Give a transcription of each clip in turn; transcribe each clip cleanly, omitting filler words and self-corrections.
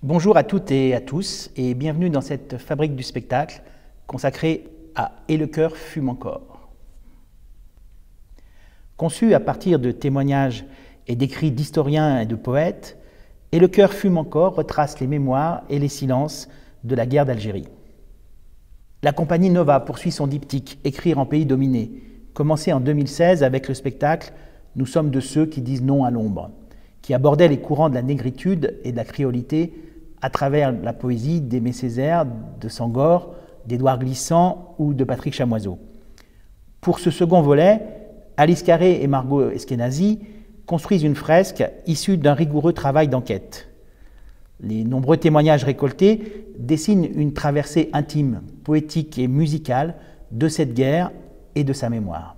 Bonjour à toutes et à tous et bienvenue dans cette fabrique du spectacle consacrée à « Et le cœur fume encore ». Conçu à partir de témoignages et d'écrits d'historiens et de poètes, « Et le cœur fume encore » retrace les mémoires et les silences de la guerre d'Algérie. La compagnie Nova poursuit son diptyque « Écrire en pays dominé », commencé en 2016 avec le spectacle « Nous sommes de ceux qui disent non à l'ombre », qui abordait les courants de la négritude et de la créolité à travers la poésie d'Aimé Césaire, de Senghor, d'Édouard Glissant ou de Patrick Chamoiseau. Pour ce second volet, Alice Carré et Margot Eskenazi construisent une fresque issue d'un rigoureux travail d'enquête. Les nombreux témoignages récoltés dessinent une traversée intime, poétique et musicale de cette guerre et de sa mémoire.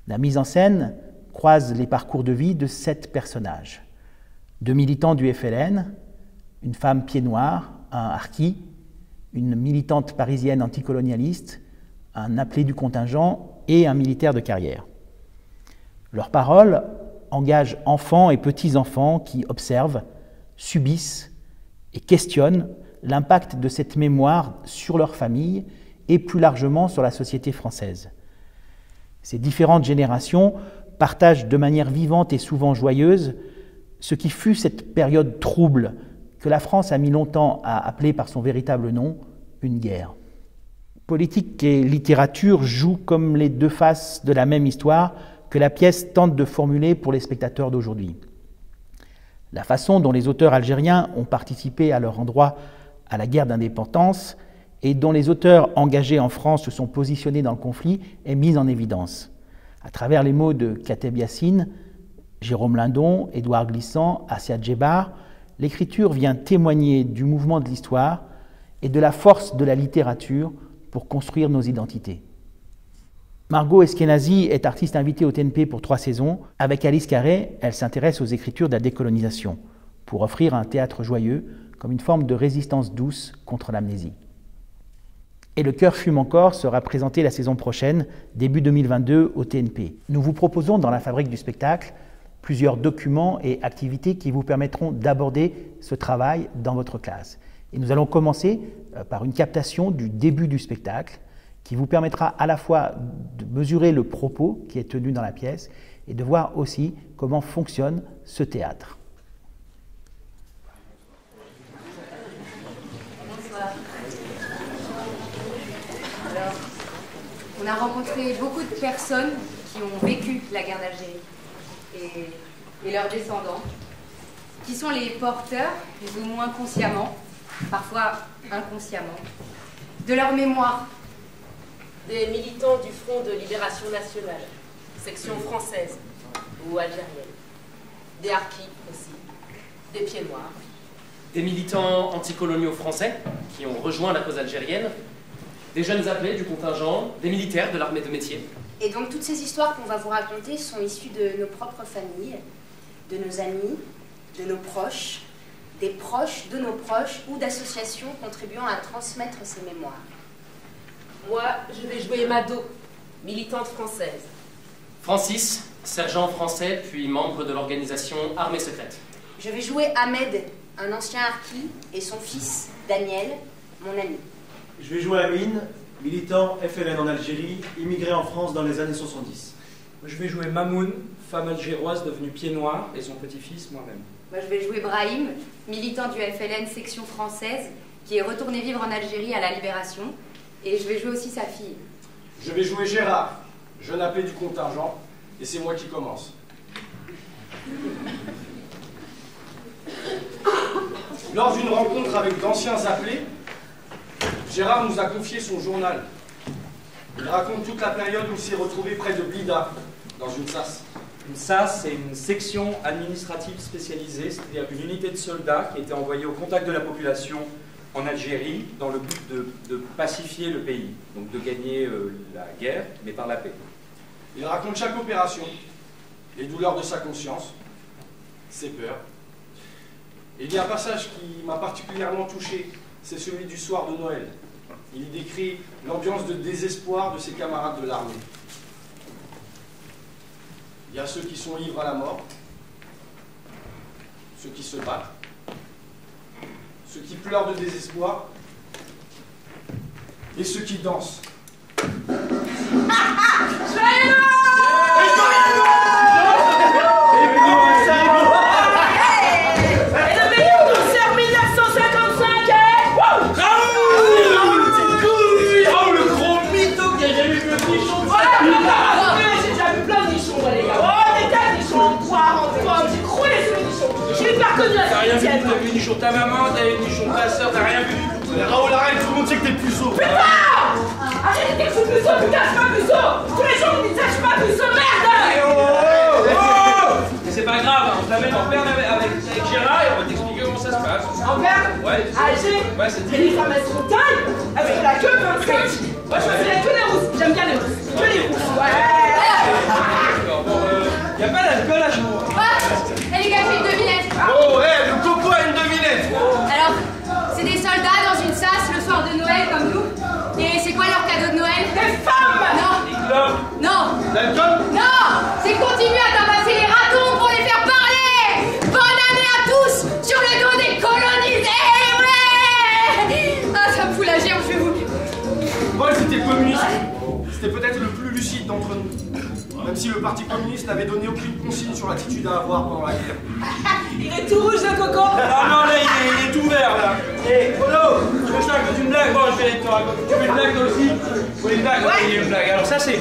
La mise en scène croise les parcours de vie de 7 personnages. 2 militants du FLN, une femme pied noir, un harki, une militante parisienne anticolonialiste, un appelé du contingent et un militaire de carrière. Leurs paroles engagent enfants et petits-enfants qui observent, subissent et questionnent l'impact de cette mémoire sur leur famille et plus largement sur la société française. Ces différentes générations partagent de manière vivante et souvent joyeuse ce qui fut cette période trouble que la France a mis longtemps à appeler par son véritable nom, une guerre. Politique et littérature jouent comme les deux faces de la même histoire que la pièce tente de formuler pour les spectateurs d'aujourd'hui. La façon dont les auteurs algériens ont participé à leur endroit à la guerre d'indépendance et dont les auteurs engagés en France se sont positionnés dans le conflit est mise en évidence. À travers les mots de Kateb Yassine, Jérôme Lindon, Édouard Glissant, Assia Djebar, l'écriture vient témoigner du mouvement de l'histoire et de la force de la littérature pour construire nos identités. Margot Eskenazi est artiste invitée au TNP pour 3 saisons. Avec Alice Carré, elle s'intéresse aux écritures de la décolonisation pour offrir un théâtre joyeux comme une forme de résistance douce contre l'amnésie. Et le cœur fume encore sera présenté la saison prochaine, début 2022, au TNP. Nous vous proposons dans la fabrique du spectacle plusieurs documents et activités qui vous permettront d'aborder ce travail dans votre classe. Et nous allons commencer par une captation du début du spectacle qui vous permettra à la fois de mesurer le propos qui est tenu dans la pièce et de voir aussi comment fonctionne ce théâtre. Bonsoir. Alors, on a rencontré beaucoup de personnes qui ont vécu la guerre d'Algérie et leurs descendants, qui sont les porteurs, plus ou moins consciemment, parfois inconsciemment, de leur mémoire. Des militants du Front de Libération Nationale, section française ou algérienne. Des harkis aussi, des pieds noirs. Des militants anticoloniaux français qui ont rejoint la cause algérienne, des jeunes appelés du contingent, des militaires de l'armée de métier. Et donc toutes ces histoires qu'on va vous raconter sont issues de nos propres familles, de nos amis, de nos proches, des proches de nos proches ou d'associations contribuant à transmettre ces mémoires. Moi, je vais jouer Mado, militante française. Francis, sergent français, puis membre de l'organisation Armée secrète. Je vais jouer Ahmed, un ancien harki, et son fils, Daniel, mon ami. Je vais jouer Amine, militant FLN en Algérie, immigré en France dans les années 70. Je vais jouer Mamoun, femme algéroise devenue pied noir, et son petit-fils, moi-même. Moi, je vais jouer Brahim, militant du FLN section française, qui est retourné vivre en Algérie à la Libération, et je vais jouer aussi sa fille. Je vais jouer Gérard, jeune appelé du contingent, et c'est moi qui commence. Lors d'une rencontre avec d'anciens appelés, Gérard nous a confié son journal. Il raconte toute la période où il s'est retrouvé près de Blida, dans une SAS. Une SAS, c'est une section administrative spécialisée, c'est-à-dire une unité de soldats qui était envoyée au contact de la population en Algérie dans le but de pacifier le pays, donc de gagner la guerre, mais par la paix. Il raconte chaque opération, les douleurs de sa conscience, ses peurs. Et il y a un passage qui m'a particulièrement touché, c'est celui du soir de Noël. Il y décrit l'ambiance de désespoir de ses camarades de l'armée. Il y a ceux qui sont livrés à la mort, ceux qui se battent, ceux qui pleurent de désespoir et ceux qui dansent. T'as rien vu, t'as vu nichon ta maman, t'as vu nichon ta soeur, t'as rien vu du tout. Raoul, arrête, tout le monde sait que t'es puceau. Putain! Arrête d'être puceau, putain, je suis pas puceau! Tous les jours, on me dit ça, je suis pas puceau, merde! C'est pas grave, on t'amène en Berne avec Gérard et on va t'expliquer comment ça se passe. En Berne? Ouais. Alger? Ouais, c'est Et les femmes, elles sont tailles! Avec la queue 25! Moi, je choisirais que les rousses, j'aime bien les rousses. Que les rousses, ouais! D'accord, bon, y'a pas d'alcool à jour. Et les gars, j'ai une devinette. Oh, hé, le coco a une devinette. Alors, c'est des soldats dans une sas le soir de Noël comme nous. Et c'est quoi leur cadeau de Noël? Des femmes! Non. Non. L'alcool? Non. C'est continuer à tabasser les ratons pour les faire parler. Bonne année à tous sur le dos des colonisés. Ouais. Ah, ça me fout la gerbe, je vais vous. Paul, c'était communiste. C'était peut-être le plus lucide d'entre nous. Même si le Parti communiste n'avait donné aucune consigne sur l'attitude à avoir pendant la guerre. Il est tout rouge, le coco! Ah non, là, il est tout vert, là. Hé, Polo, tu veux que je te raconte une blague? Bon, je vais te raconter. Tu veux une blague, toi aussi? Vous voulez une blague? Ouais, il y a une blague. Alors, ça, c'est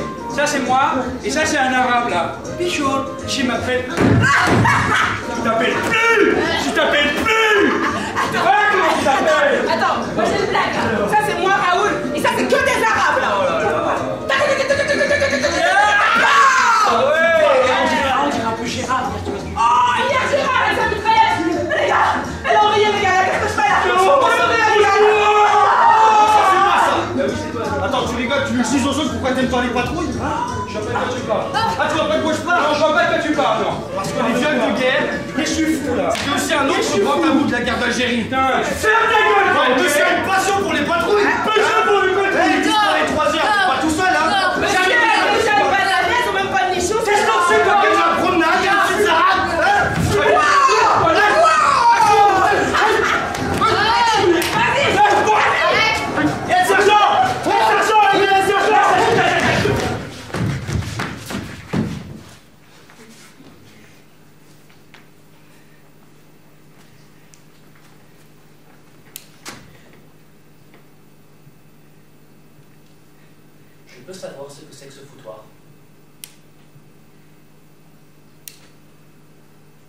moi, et ça, c'est un arabe, là. Pichon, je m'appelle... Tu t'appelles plus! Tu t'appelles plus! Comment tu t'appelles? Attends, moi j'ai une blague. Ça, c'est moi, Raoul, et ça, c'est que des arabes, là! Oh là là. Ah ouais, on dirait un peu Gérard. Oh, il y a Gérard, elle a mitraillette! Les gars, elle a envoyé, les gars, qu'est-ce que je fais là? Attends, tu rigoles, tu veux le ciseau jaune, pourquoi t'aimes pas les patrouilles? Je vois pas de quoi tu parles. Ah, tu vois pas de quoi je parle? Non, je vois pas de quoi tu parles, non. Parce que les viols de guerre, Et je suis fou, là. c'est aussi un autre grand tabou de la guerre d'Algérie. Putain, ferme ta gueule, Ouais, toi, monsieur a une passion pour les patrouilles. Passion pour les patrouilles. Il disparaît les 3 heures, pas tout seul, hein. Mais jamais, jamais pas de la messe, même pas de nichon, c'est Qu'est-ce que c'est que la promenade, il y a une petite arabe, hein? Je peux savoir ce que c'est que ce foutoir?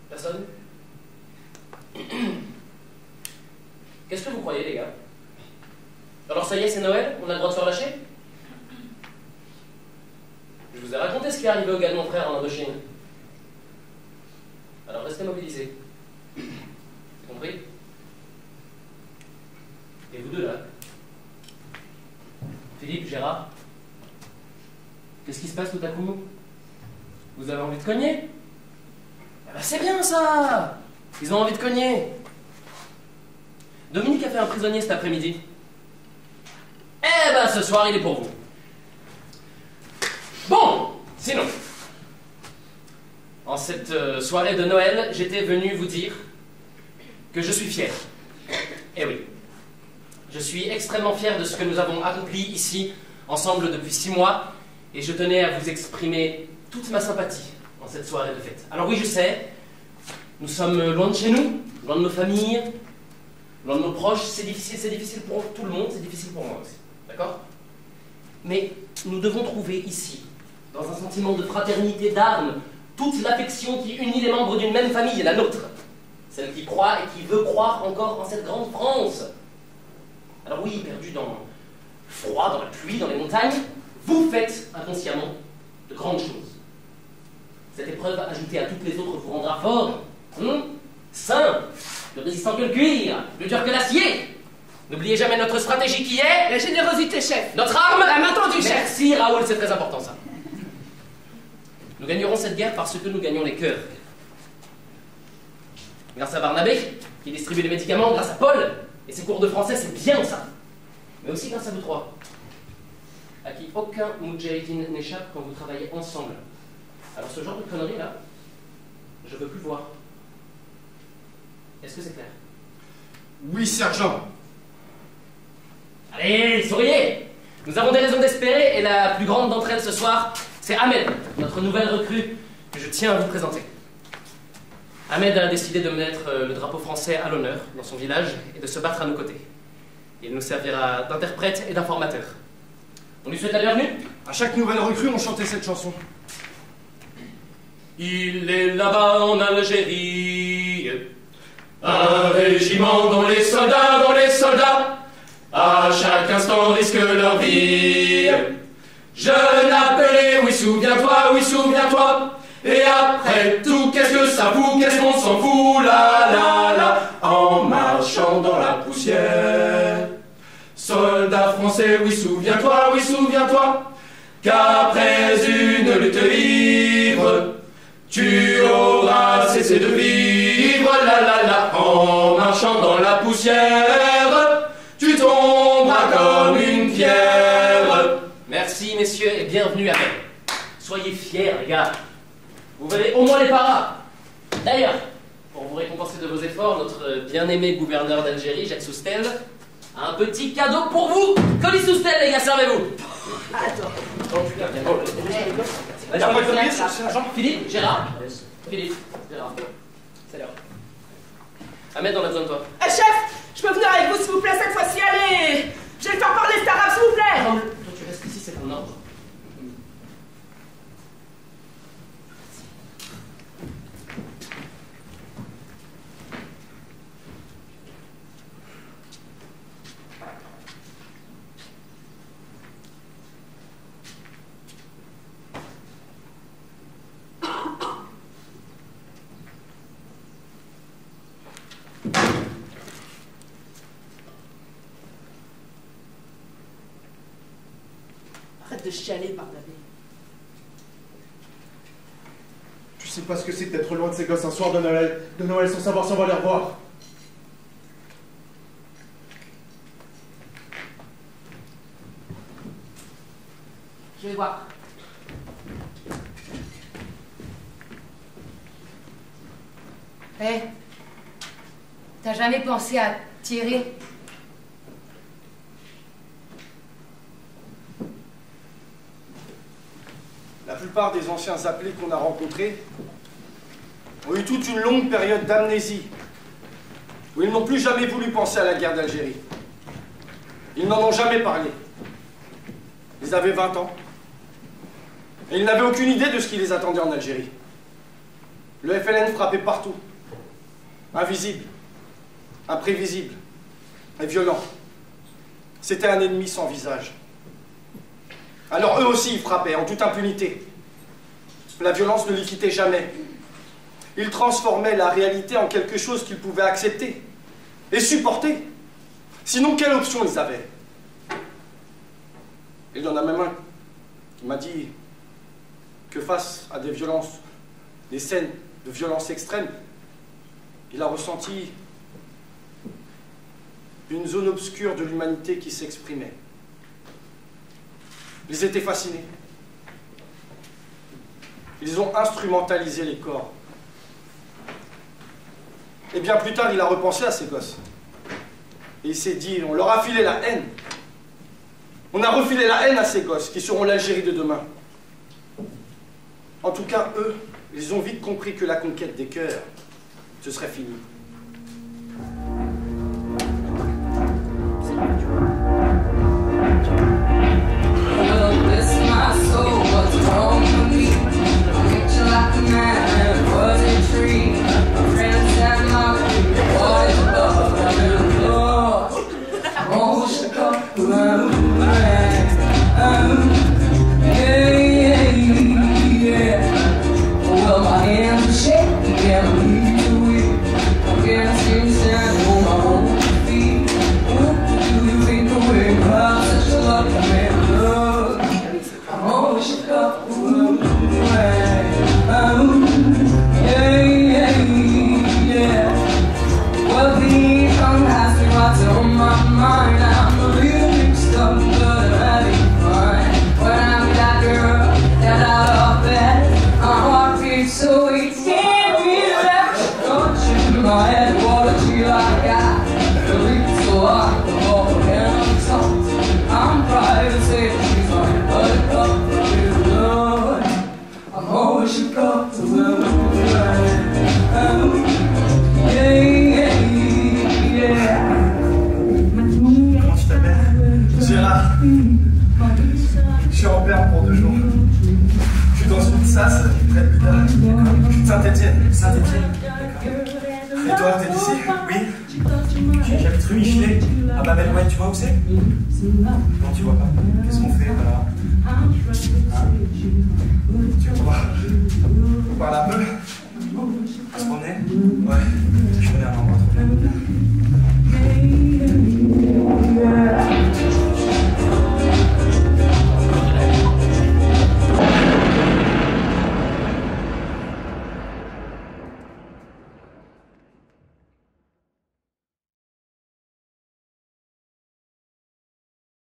Personne? Qu'est-ce que vous croyez, les gars? Alors ça y est, c'est Noël? On a le droit de se relâcher? Je vous ai raconté ce qui est arrivé au gars de mon frère en Indochine. Alors restez mobilisés. C'est compris? Et vous deux, là? Philippe, Gérard? Qu'est-ce qui se passe tout à coup? Vous avez envie de cogner? Ah bah c'est bien ça! Ils ont envie de cogner. Dominique a fait un prisonnier cet après-midi. Eh ben ce soir il est pour vous. Bon, sinon, en cette soirée de Noël, j'étais venu vous dire que je suis fier. Eh oui, je suis extrêmement fier de ce que nous avons accompli ici, ensemble depuis 6 mois, et je tenais à vous exprimer toute ma sympathie en cette soirée de fête. Alors oui, je sais, nous sommes loin de chez nous, loin de nos familles, loin de nos proches, c'est difficile pour tout le monde, c'est difficile pour moi aussi, d'accord? Mais nous devons trouver ici, dans un sentiment de fraternité d'armes, toute l'affection qui unit les membres d'une même famille, la nôtre, celle qui croit et qui veut croire encore en cette grande France. Alors oui, perdu dans le froid, dans la pluie, dans les montagnes, vous faites inconsciemment de grandes choses. Cette épreuve, ajoutée à toutes les autres, vous rendra fort, sain, plus résistant que le cuir, plus dur que l'acier. N'oubliez jamais notre stratégie qui est... La générosité, chef! Notre arme... La main tendue, chef! Merci, Raoul, c'est très important, ça. Nous gagnerons cette guerre parce que nous gagnons les cœurs. Grâce à Barnabé, qui distribue les médicaments, grâce à Paul, et ses cours de français, c'est bien ça. Mais aussi grâce à vous trois, à qui aucun Moudjahidine n'échappe quand vous travaillez ensemble. Alors ce genre de conneries-là, je veux plus voir. Est-ce que c'est clair? Oui, sergent. Allez, souriez! Nous avons des raisons d'espérer et la plus grande d'entre elles ce soir, c'est Ahmed, notre nouvelle recrue que je tiens à vous présenter. Ahmed a décidé de mettre le drapeau français à l'honneur dans son village et de se battre à nos côtés. Il nous servira d'interprète et d'informateur. On lui souhaite la bienvenue. À chaque nouvelle recrue, on chantait cette chanson. Il est là-bas en Algérie, un régiment dont les soldats, à chaque instant risquent leur vie. Jeune appelé, oui souviens-toi, et après tout, qu'est-ce que ça fout, qu'est-ce qu'on s'en fout, la, en marchant dans la poussière. Soldat français, oui souviens-toi, qu'après une lutte ivre, tu auras cessé de vivre, la, en marchant dans la poussière, tu tomberas comme une pierre. Merci messieurs et bienvenue à vous. Soyez fiers les gars, vous verrez au moins les paras. D'ailleurs, pour vous récompenser de vos efforts, notre bien-aimé gouverneur d'Algérie, Jacques Soustel, a un petit cadeau pour vous. Colis Soustel les gars, servez-vous. Attends. Oh putain, Philippe, Gérard. Philippe, Gérard. Salut. Ahmed, on a besoin de toi. Chef, je peux venir avec vous s'il vous plaît cette fois-ci, allez. Je vais le faire parler cet arabe s'il vous plaît. Non, toi tu restes ici, c'est ton ordre. Arrête de chialer, pardonner. Tu sais pas ce que c'est que d'être loin de ces gosses un soir de Noël sans savoir si on va les revoir. Je vais voir. Hé, t'as jamais pensé à tirer? La plupart des anciens appelés qu'on a rencontrés ont eu toute une longue période d'amnésie, où ils n'ont plus jamais voulu penser à la guerre d'Algérie. Ils n'en ont jamais parlé. Ils avaient 20 ans, et ils n'avaient aucune idée de ce qui les attendait en Algérie. Le FLN frappait partout, invisible, imprévisible et violent. C'était un ennemi sans visage. Alors eux aussi ils frappaient en toute impunité. La violence ne les quittait jamais. Ils transformaient la réalité en quelque chose qu'ils pouvaient accepter et supporter. Sinon, quelle option ils avaient? Il y en a même un qui m'a dit que face à des violences, des scènes de violence extrême, il a ressenti une zone obscure de l'humanité qui s'exprimait. Ils étaient fascinés. Ils ont instrumentalisé les corps. Et bien plus tard, il a repensé à ces gosses. Et il s'est dit, on leur a filé la haine. On a refilé la haine à ces gosses qui seront l'Algérie de demain. En tout cas, eux, ils ont vite compris que la conquête des cœurs, ce serait fini. Je suis en Berne pour 2 jours. Je suis dans une sas près de Buda. Je suis de Saint-Etienne. Saint-Etienne. Et toi, t'es d'ici? Oui. J'habite rue Michelet, à Babel-Oued. Tu vois où c'est? Non, tu vois pas. Qu'est-ce qu'on fait là? Tu vois? On parle un peu? On se promener? Ouais. Je connais